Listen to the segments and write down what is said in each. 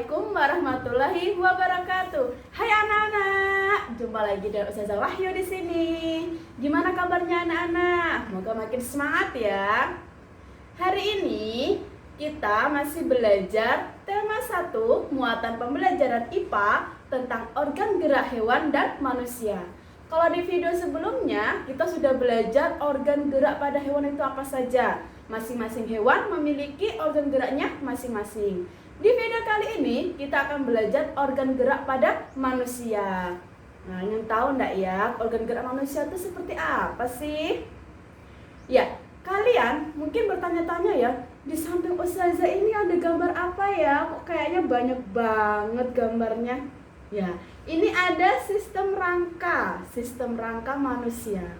Assalamualaikum warahmatullahi wabarakatuh. Hai anak-anak, jumpa lagi dengan Ustazah Wahyu di sini. Gimana kabarnya anak-anak? Semoga makin semangat ya. Hari ini kita masih belajar tema 1 muatan pembelajaran IPA tentang organ gerak hewan dan manusia. Kalau di video sebelumnya kita sudah belajar organ gerak pada hewan itu apa saja. Masing-masing hewan memiliki organ geraknya masing-masing. Di video kali ini kita akan belajar organ gerak pada manusia. Nah, yang tahu enggak ya organ gerak manusia itu seperti apa sih? Ya, kalian mungkin bertanya-tanya ya, di samping Ustazah ini ada gambar apa ya? Kok kayaknya banyak banget gambarnya? Ya, ini ada sistem rangka manusia.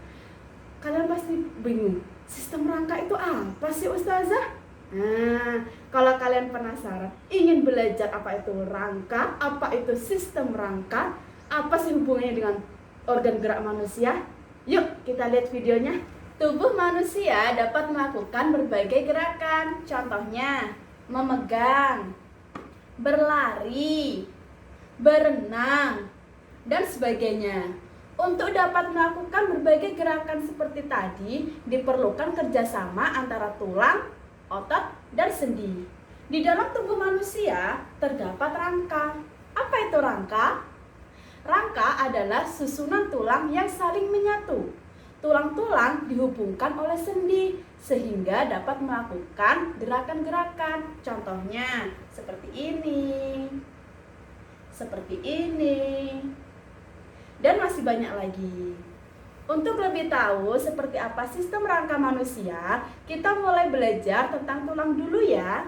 Kalian pasti bingung, sistem rangka itu apa sih Ustazah? Nah, kalau kalian penasaran, ingin belajar apa itu rangka, apa itu sistem rangka, apa sih hubungannya dengan organ gerak manusia? Yuk kita lihat videonya. Tubuh manusia dapat melakukan berbagai gerakan, contohnya memegang, berlari, berenang, dan sebagainya. Untuk dapat melakukan berbagai gerakan seperti tadi, diperlukan kerjasama antara tulang, otot, dan sendi. Di dalam tubuh manusia terdapat rangka. Apa itu rangka? Rangka adalah susunan tulang yang saling menyatu. Tulang-tulang dihubungkan oleh sendi sehingga dapat melakukan gerakan-gerakan. Contohnya seperti ini, dan masih banyak lagi. Untuk lebih tahu seperti apa sistem rangka manusia, kita mulai belajar tentang tulang dulu ya.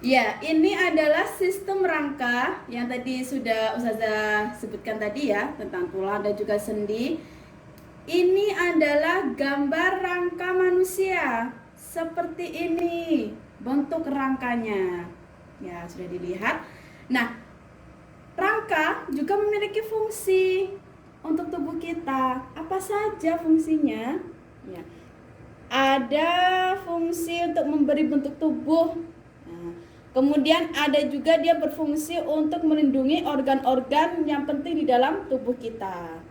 Ya, ini adalah sistem rangka yang tadi sudah Ustazah sebutkan tadi ya, tentang tulang dan juga sendi. Ini adalah gambar rangka manusia. Seperti ini bentuk rangkanya. Ya, sudah dilihat. Nah, rangka juga memiliki fungsi untuk tubuh kita. Apa saja fungsinya? Ya. Ada fungsi untuk memberi bentuk tubuh. Nah, kemudian ada juga dia berfungsi untuk melindungi organ-organ yang penting di dalam tubuh kita.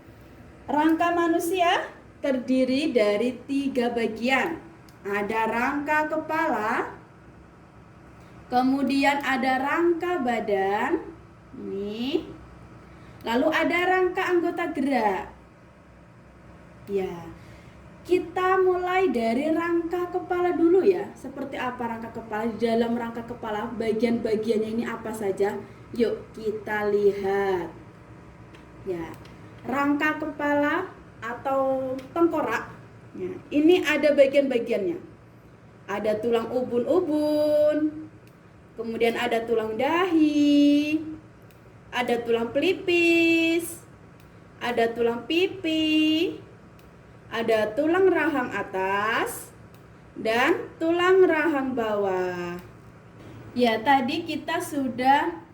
Rangka manusia terdiri dari 3 bagian. Ada rangka kepala, kemudian ada rangka badan. Ini. Lalu ada rangka anggota gerak. Ya, kita mulai dari rangka kepala dulu ya. Seperti apa rangka kepala? Di dalam rangka kepala bagian-bagiannya ini apa saja? Yuk kita lihat. Ya, rangka kepala atau tengkorak. Ya, ini ada bagian-bagiannya. Ada tulang ubun-ubun, kemudian ada tulang dahi, ada tulang pelipis, ada tulang pipi, ada tulang rahang atas, dan tulang rahang bawah. Ya, tadi kita sudah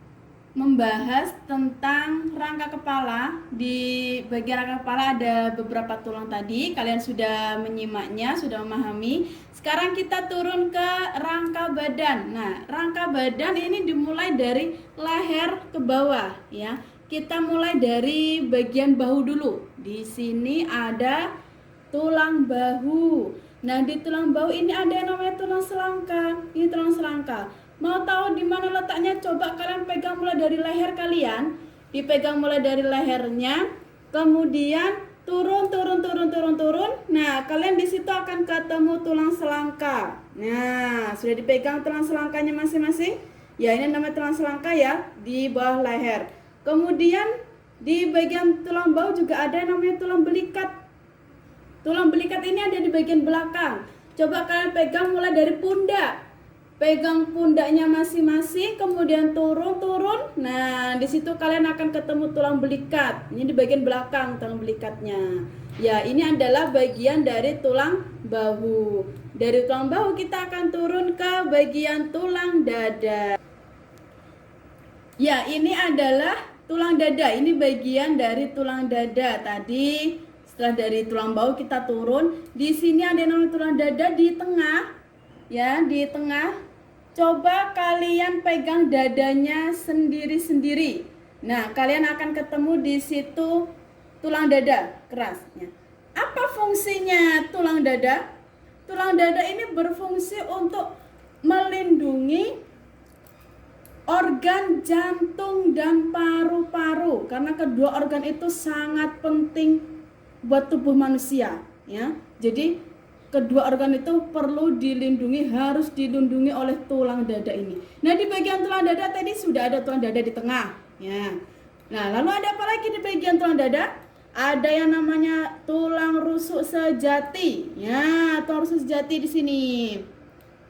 membahas tentang rangka kepala. Di bagian rangka kepala ada beberapa tulang tadi. Kalian sudah menyimaknya, sudah memahami. Sekarang kita turun ke rangka badan. Nah, rangka badan ini dimulai dari leher ke bawah ya. Kita mulai dari bagian bahu dulu. Di sini ada tulang bahu. Nah, di tulang bahu ini ada yang namanya tulang selangka. Ini tulang selangka. Mau tahu di mana letaknya? Coba kalian pegang mulai dari leher kalian. Dipegang mulai dari lehernya, kemudian turun. Nah, kalian di situ akan ketemu tulang selangka. Nah, sudah dipegang tulang selangkanya masing-masing? Ya, ini namanya tulang selangka ya, di bawah leher. Kemudian di bagian tulang bahu juga ada yang namanya tulang belikat. Tulang belikat ini ada di bagian belakang. Coba kalian pegang mulai dari pundak. Pegang pundaknya masing-masing, kemudian turun. Nah, di situ kalian akan ketemu tulang belikat. Ini di bagian belakang tulang belikatnya. Ya, ini adalah bagian dari tulang bahu. Dari tulang bahu kita akan turun ke bagian tulang dada. Ya, ini adalah tulang dada. Ini bagian dari tulang dada. Tadi setelah dari tulang bahu kita turun. Di sini ada yang namanya tulang dada di tengah. Ya, di tengah Coba kalian pegang dadanya sendiri-sendiri. Nah, kalian akan ketemu di situ tulang dada kerasnya. Apa fungsinya tulang dada? Tulang dada ini berfungsi untuk melindungi organ jantung dan paru-paru, karena kedua organ itu sangat penting buat tubuh manusia, ya. Jadi kedua organ itu perlu dilindungi, harus dilindungi oleh tulang dada ini. Nah, di bagian tulang dada tadi sudah ada tulang dada di tengah, ya. Nah, lalu ada apa lagi di bagian tulang dada? Ada yang namanya tulang rusuk sejati, ya. Tulang rusuk sejati di sini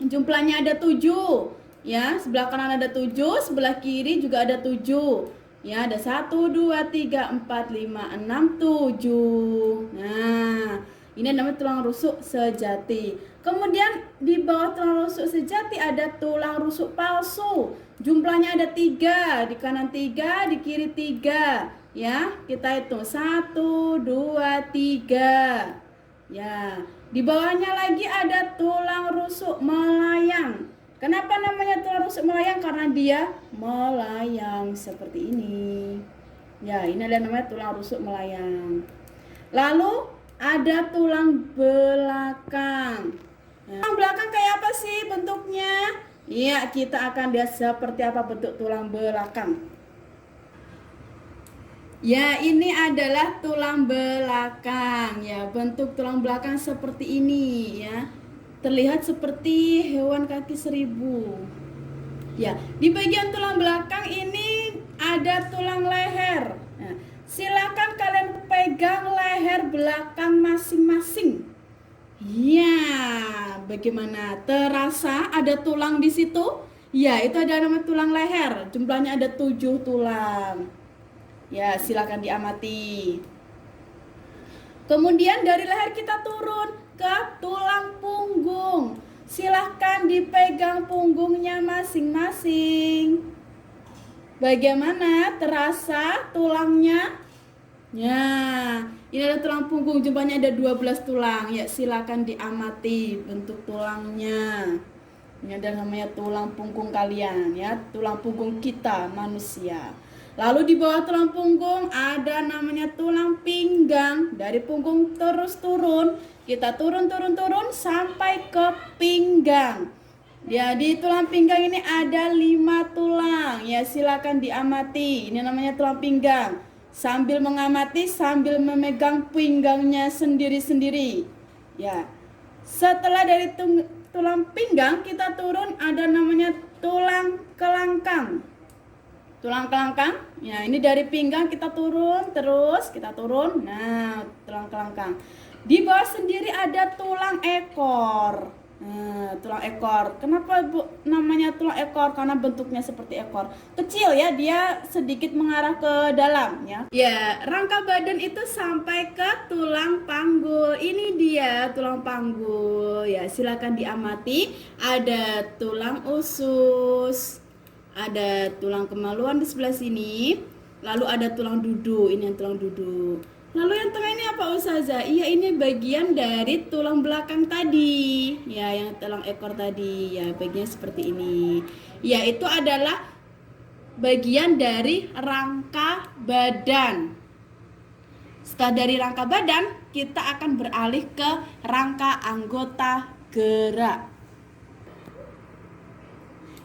jumlahnya ada 7, ya. Sebelah kanan ada 7, sebelah kiri juga ada 7, ya. Ada 1, 2, 3, 4, 5, 6, 7. Nah, ini namanya tulang rusuk sejati. Kemudian di bawah tulang rusuk sejati ada tulang rusuk palsu. Jumlahnya ada 3, di kanan 3, di kiri 3. Ya, kita hitung 1, 2, 3. Ya, di bawahnya lagi ada tulang rusuk melayang. Kenapa namanya tulang rusuk melayang? Karena dia melayang seperti ini. Ya, ini adalah namanya tulang rusuk melayang. Lalu ada tulang belakang. Ya. Tulang belakang kayak apa sih bentuknya? Iya, kita akan lihat seperti apa bentuk tulang belakang. Ya, ini adalah tulang belakang. Ya, bentuk tulang belakang seperti ini, ya. Terlihat seperti hewan kaki 1000. Ya, di bagian tulang belakang ini ada tulang leher. Nah, silakan kalian pegang leher belakang masing-masing. Ya, bagaimana? Terasa ada tulang di situ? Ya, itu ada nama tulang leher. Jumlahnya ada 7 tulang. Ya, silakan diamati. Kemudian dari leher kita turun ke tulang punggung. Silahkan dipegang punggungnya masing-masing. Bagaimana? Terasa tulangnya? Ya, ini ada tulang punggung, jumlahnya ada 12 tulang. Ya, silakan diamati bentuk tulangnya. Ini ada namanya tulang punggung kalian, ya, tulang punggung kita manusia. Lalu di bawah tulang punggung ada namanya tulang pinggang. Dari punggung terus turun, kita turun sampai ke pinggang. Ya, di tulang pinggang ini ada 5 tulang. Ya, silakan diamati. Ini namanya tulang pinggang. Sambil mengamati, sambil memegang pinggangnya sendiri-sendiri. Ya, setelah dari tulang pinggang kita turun, ada namanya tulang kelangkang. Tulang kelangkang, ya, ini dari pinggang kita turun, terus kita turun. Nah, tulang kelangkang. Di bawah sendiri ada tulang ekor. Nah, tulang ekor. Kenapa namanya tulang ekor? Karena bentuknya seperti ekor. Kecil, ya, dia sedikit mengarah ke dalam, ya. Ya, rangka badan itu sampai ke tulang panggul. Ini dia tulang panggul. Ya, silakan diamati. Ada tulang usus, ada tulang kemaluan di sebelah sini, lalu ada tulang duduk. Ini yang tulang duduk. Lalu yang tengah ini apa, Ustazah? Iya, ini bagian dari tulang belakang tadi. Ya, yang tulang ekor tadi. Ya, bagian seperti ini. Ya, itu adalah bagian dari rangka badan. Setelah dari rangka badan, kita akan beralih ke rangka anggota gerak.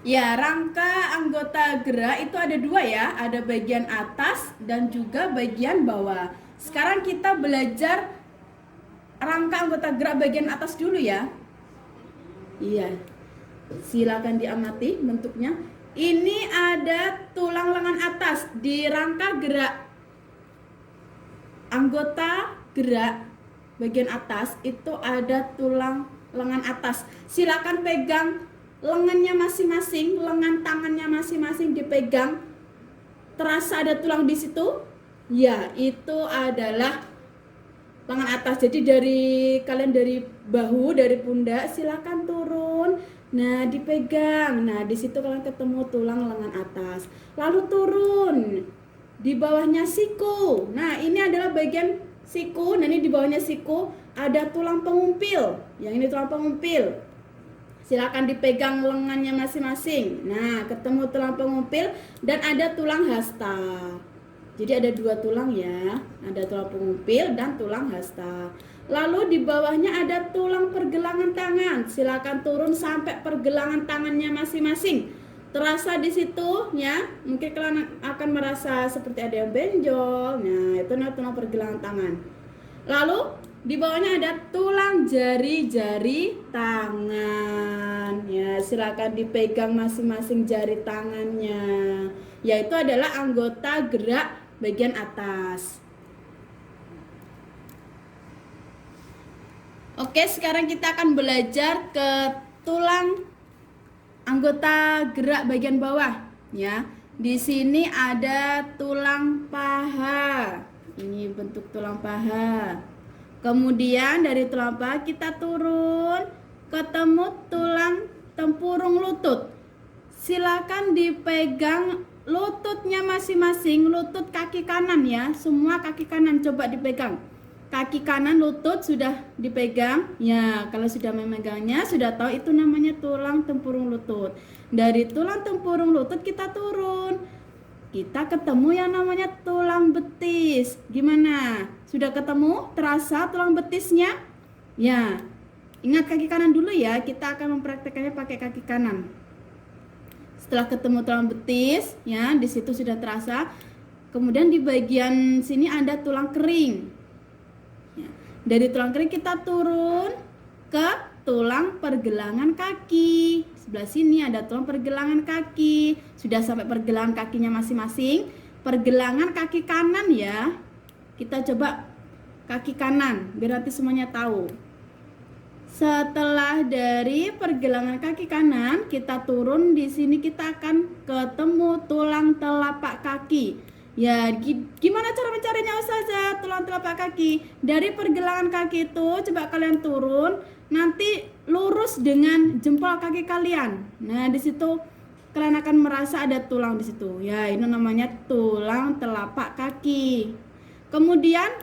Ya, rangka anggota gerak itu ada 2, ya. Ada bagian atas dan juga bagian bawah. Sekarang kita belajar rangka anggota gerak bagian atas dulu, ya. Iya, silakan diamati bentuknya. Ini ada tulang lengan atas. Di rangka gerak anggota gerak bagian atas itu ada tulang lengan atas. Silakan pegang lengannya masing-masing, lengan tangannya masing-masing dipegang. Terasa ada tulang di situ? Ya, itu adalah lengan atas. Jadi kalian dari bahu, dari pundak, silakan turun. Nah, dipegang. Nah, di situ kalian ketemu tulang lengan atas. Lalu turun. Di bawahnya siku. Nah, ini adalah bagian siku. Nah, ini di bawahnya siku ada tulang pengumpil. Yang ini tulang pengumpil. Silakan dipegang lengannya masing-masing. Nah, ketemu tulang pengumpil dan ada tulang hasta. Jadi ada dua tulang ya, ada tulang pengumpil dan tulang hasta. Lalu di bawahnya ada tulang pergelangan tangan. Silakan turun sampai pergelangan tangannya masing-masing. Terasa di situ ya, mungkin kalian akan merasa seperti ada yang benjol. Nah, itu tulang pergelangan tangan. Lalu di bawahnya ada tulang jari-jari tangan. Ya, silakan dipegang masing-masing jari tangannya. Yaitu adalah anggota gerak bagian atas. Oke, sekarang kita akan belajar ke tulang anggota gerak bagian bawah ya. Di sini ada tulang paha. Ini bentuk tulang paha. Kemudian dari tulang paha kita turun ketemu tulang tempurung lutut. Silakan dipegang lututnya masing-masing, lutut kaki kanan ya. Semua kaki kanan coba dipegang. Kaki kanan lutut sudah dipegang. Ya, kalau sudah memegangnya sudah tahu itu namanya tulang tempurung lutut. Dari tulang tempurung lutut kita turun. Kita ketemu yang namanya tulang betis. Gimana? Sudah ketemu? Terasa tulang betisnya? Ya. Ingat kaki kanan dulu ya. Kita akan mempraktekannya pakai kaki kanan. Setelah ketemu tulang betis, ya, di situ sudah terasa. Kemudian di bagian sini ada tulang kering. Ya. Dari tulang kering kita turun ke tulang pergelangan kaki. Sebelah sini ada tulang pergelangan kaki. Sudah sampai pergelangan kakinya masing-masing. Pergelangan kaki kanan ya. Kita coba kaki kanan biar nanti semuanya tahu. Setelah dari pergelangan kaki kanan, kita turun di sini kita akan ketemu tulang telapak kaki. Ya, gimana cara mencarinya Ustazah? Tulang telapak kaki. Dari pergelangan kaki itu coba kalian turun, nanti lurus dengan jempol kaki kalian. Nah, di situ kalian akan merasa ada tulang di situ. Ya, ini namanya tulang telapak kaki. Kemudian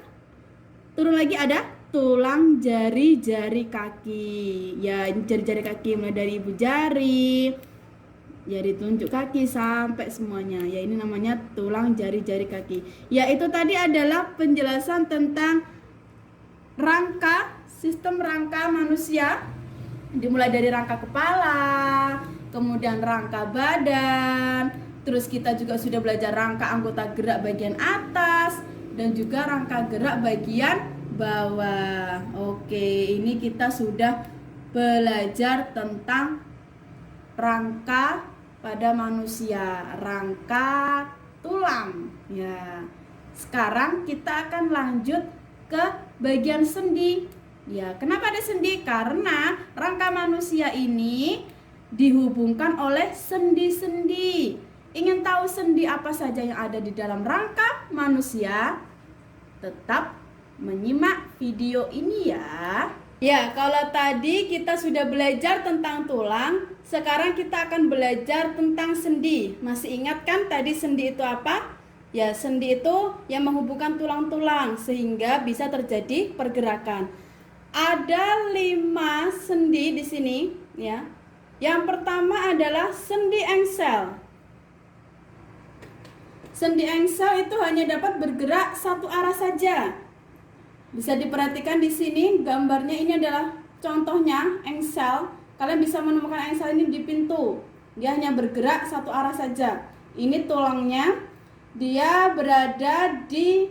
turun lagi ada tulang jari-jari kaki. Ya, ini jari-jari kaki mulai dari ibu jari, jari telunjuk kaki sampai semuanya. Ya, ini namanya tulang jari-jari kaki. Ya, itu tadi adalah penjelasan tentang rangka, sistem rangka manusia. Dimulai dari rangka kepala, kemudian rangka badan, terus kita juga sudah belajar rangka anggota gerak bagian atas dan juga rangka gerak bagian bawah. Oke, ini kita sudah belajar tentang rangka pada manusia, rangka tulang. Ya. Sekarang kita akan lanjut ke bagian sendi. Ya, kenapa ada sendi? Karena rangka manusia ini dihubungkan oleh sendi-sendi. Ingin tahu sendi apa saja yang ada di dalam rangka manusia? Tetap menyimak video ini ya. Ya, kalau tadi kita sudah belajar tentang tulang, sekarang kita akan belajar tentang sendi. Masih ingat kan tadi sendi itu apa? Ya, sendi itu yang menghubungkan tulang-tulang sehingga bisa terjadi pergerakan. Ada 5 sendi di sini ya. Yang pertama adalah sendi engsel. Sendi engsel itu hanya dapat bergerak satu arah saja. Bisa diperhatikan di sini gambarnya, ini adalah contohnya engsel. Kalian bisa menemukan engsel ini di pintu. Dia hanya bergerak satu arah saja. Ini tulangnya. Dia berada di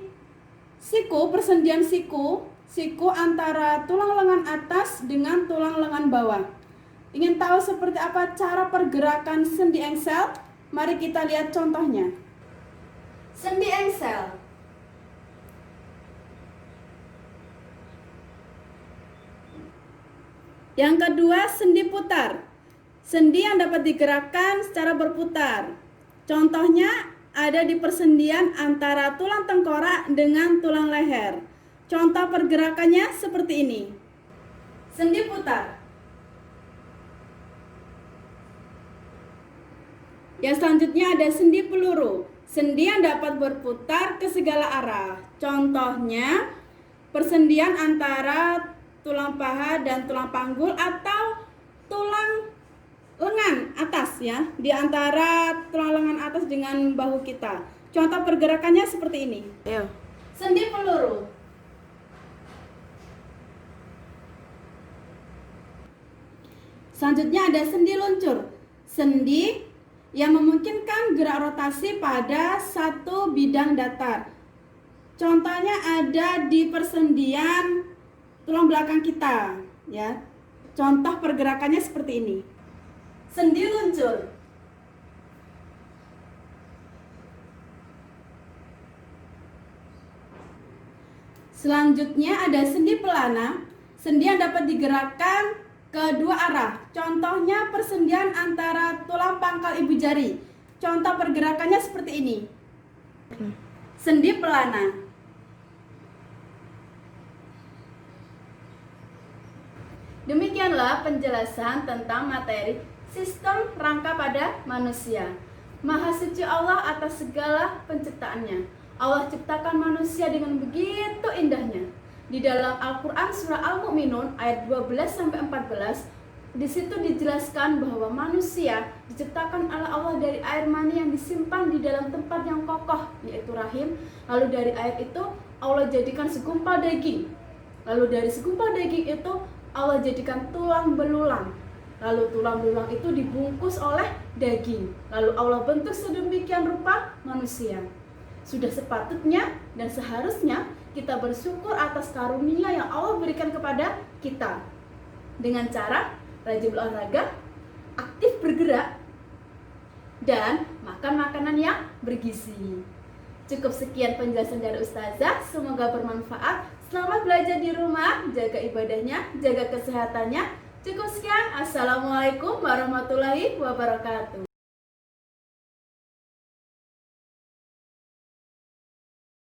siku, persendian siku antara tulang lengan atas dengan tulang lengan bawah. Ingin tahu seperti apa cara pergerakan sendi engsel? Mari kita lihat contohnya. Sendi engsel. Yang kedua, sendi putar. Sendi yang dapat digerakkan secara berputar. Contohnya ada di persendian antara tulang tengkorak dengan tulang leher. Contoh pergerakannya seperti ini. Sendi putar. Yang selanjutnya ada sendi peluru. Sendi yang dapat berputar ke segala arah. Contohnya persendian antara tulang paha dan tulang panggul atau tulang lengan atas ya, di antara tulang lengan atas dengan bahu kita. Contoh pergerakannya seperti ini. Ayo. Sendi peluru. Selanjutnya ada sendi luncur. Sendi yang memungkinkan gerak rotasi pada satu bidang datar. Contohnya ada di persendian tulang belakang kita, ya. Contoh pergerakannya seperti ini. Sendi luncur. Selanjutnya ada sendi pelana. Sendi yang dapat digerakkan kedua arah. Contohnya persendian antara tulang pangkal ibu jari. Contoh pergerakannya seperti ini. Sendi pelana. Demikianlah penjelasan tentang materi sistem rangka pada manusia. Maha suci Allah atas segala penciptaannya. Allah ciptakan manusia dengan begitu indahnya. Di dalam Al-Quran surah Al-Mu'minun ayat 12-14, di situ dijelaskan bahwa manusia diciptakan oleh Allah dari air mani yang disimpan di dalam tempat yang kokoh, yaitu rahim. Lalu dari air itu Allah jadikan segumpal daging. Lalu dari segumpal daging itu Allah jadikan tulang belulang. Lalu tulang belulang itu dibungkus oleh daging. Lalu Allah bentuk sedemikian rupa manusia. Sudah sepatutnya dan seharusnya kita bersyukur atas karunia yang Allah berikan kepada kita. Dengan cara rajin olahraga, aktif bergerak, dan makan makanan yang bergizi. Cukup sekian penjelasan dari Ustazah, semoga bermanfaat. Selamat belajar di rumah, jaga ibadahnya, jaga kesehatannya. Cukup sekian, assalamualaikum warahmatullahi wabarakatuh.